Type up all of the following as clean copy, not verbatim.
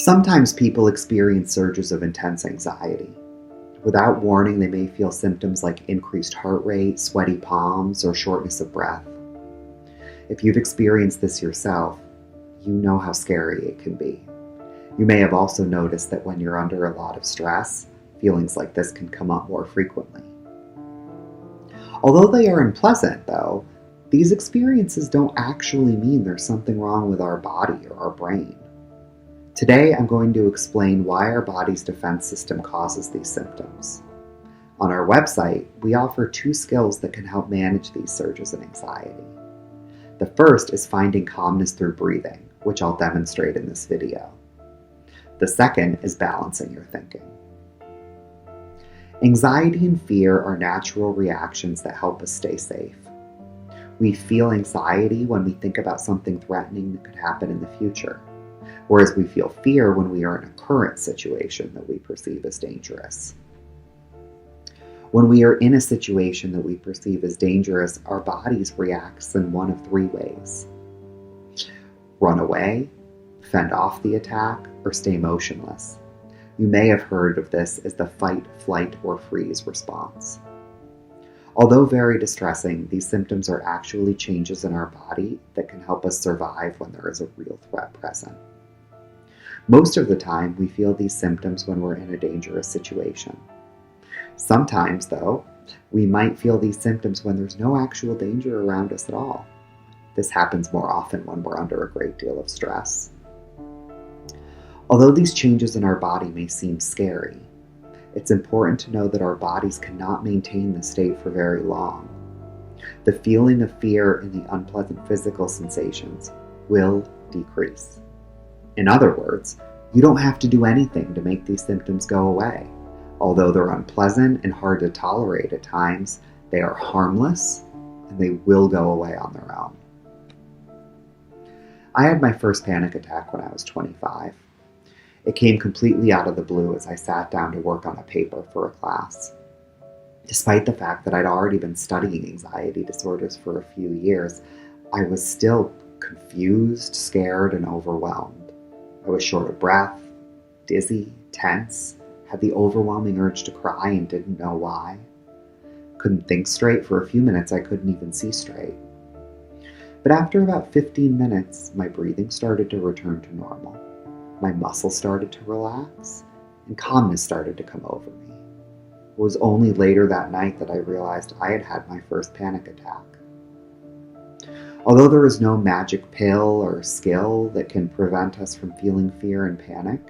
Sometimes people experience surges of intense anxiety. Without warning, they may feel symptoms like increased heart rate, sweaty palms, or shortness of breath. If you've experienced this yourself, you know how scary it can be. You may have also noticed that when you're under a lot of stress, feelings like this can come up more frequently. Although they are unpleasant, though, these experiences don't actually mean there's something wrong with our body or our brain. Today, I'm going to explain why our body's defense system causes these symptoms. On our website, we offer 2 skills that can help manage these surges of anxiety. The first is finding calmness through breathing, which I'll demonstrate in this video. The second is balancing your thinking. Anxiety and fear are natural reactions that help us stay safe. We feel anxiety when we think about something threatening that could happen in the future, whereas we feel fear when we are in a current situation that we perceive as dangerous. When we are in a situation that we perceive as dangerous, our bodies react in one of 3 ways: run away, fend off the attack, or stay motionless. You may have heard of this as the fight, flight, or freeze response. Although very distressing, these symptoms are actually changes in our body that can help us survive when there is a real threat present. Most of the time, we feel these symptoms when we're in a dangerous situation. Sometimes, though, we might feel these symptoms when there's no actual danger around us at all. This happens more often when we're under a great deal of stress. Although these changes in our body may seem scary, it's important to know that our bodies cannot maintain this state for very long. The feeling of fear and the unpleasant physical sensations will decrease. In other words, you don't have to do anything to make these symptoms go away. Although they're unpleasant and hard to tolerate at times, they are harmless and they will go away on their own. I had my first panic attack when I was 25. It came completely out of the blue as I sat down to work on a paper for a class. Despite the fact that I'd already been studying anxiety disorders for a few years, I was still confused, scared, and overwhelmed. I was short of breath, dizzy, tense, had the overwhelming urge to cry and didn't know why. Couldn't think straight. For a few minutes, I couldn't even see straight. But after about 15 minutes, my breathing started to return to normal. My muscles started to relax, and calmness started to come over me. It was only later that night that I realized I had had my first panic attack. Although there is no magic pill or skill that can prevent us from feeling fear and panic,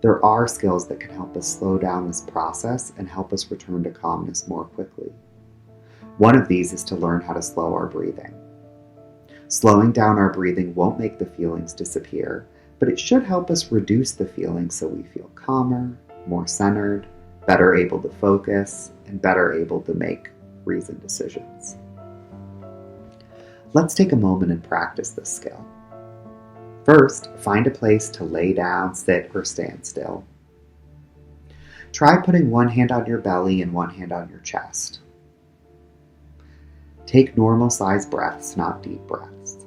there are skills that can help us slow down this process and help us return to calmness more quickly. One of these is to learn how to slow our breathing. Slowing down our breathing won't make the feelings disappear, but it should help us reduce the feelings so we feel calmer, more centered, better able to focus, and better able to make reasoned decisions. Let's take a moment and practice this skill. First, find a place to lay down, sit, or stand still. Try putting one hand on your belly and one hand on your chest. Take normal-sized breaths, not deep breaths.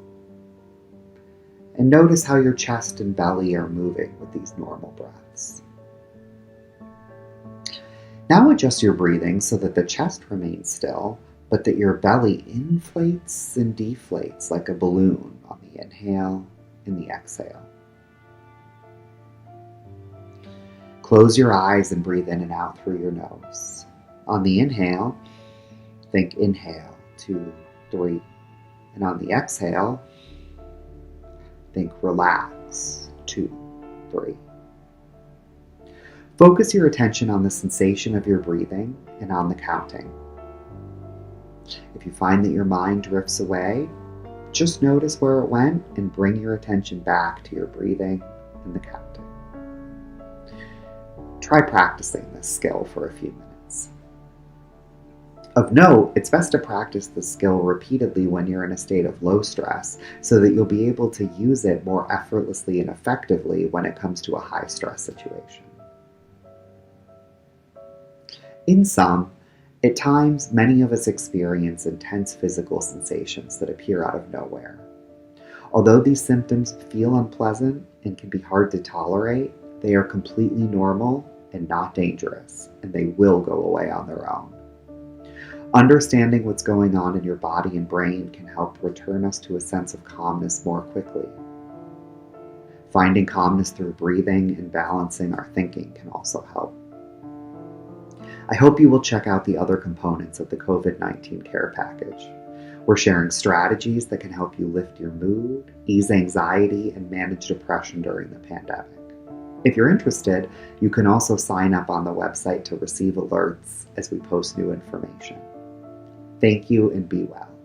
And notice how your chest and belly are moving with these normal breaths. Now adjust your breathing so that the chest remains still, but that your belly inflates and deflates like a balloon on the inhale and the exhale. Close your eyes and breathe in and out through your nose. On the inhale, think inhale, 2, 3. And on the exhale, think relax, 2, 3. Focus your attention on the sensation of your breathing and on the counting. If you find that your mind drifts away, just notice where it went and bring your attention back to your breathing and the counting. Try practicing this skill for a few minutes. Of note, it's best to practice this skill repeatedly when you're in a state of low stress so that you'll be able to use it more effortlessly and effectively when it comes to a high stress situation. In sum, at times, many of us experience intense physical sensations that appear out of nowhere. Although these symptoms feel unpleasant and can be hard to tolerate, they are completely normal and not dangerous, and they will go away on their own. Understanding what's going on in your body and brain can help return us to a sense of calmness more quickly. Finding calmness through breathing and balancing our thinking can also help. I hope you will check out the other components of the COVID-19 care package. We're sharing strategies that can help you lift your mood, ease anxiety, and manage depression during the pandemic. If you're interested, you can also sign up on the website to receive alerts as we post new information. Thank you and be well.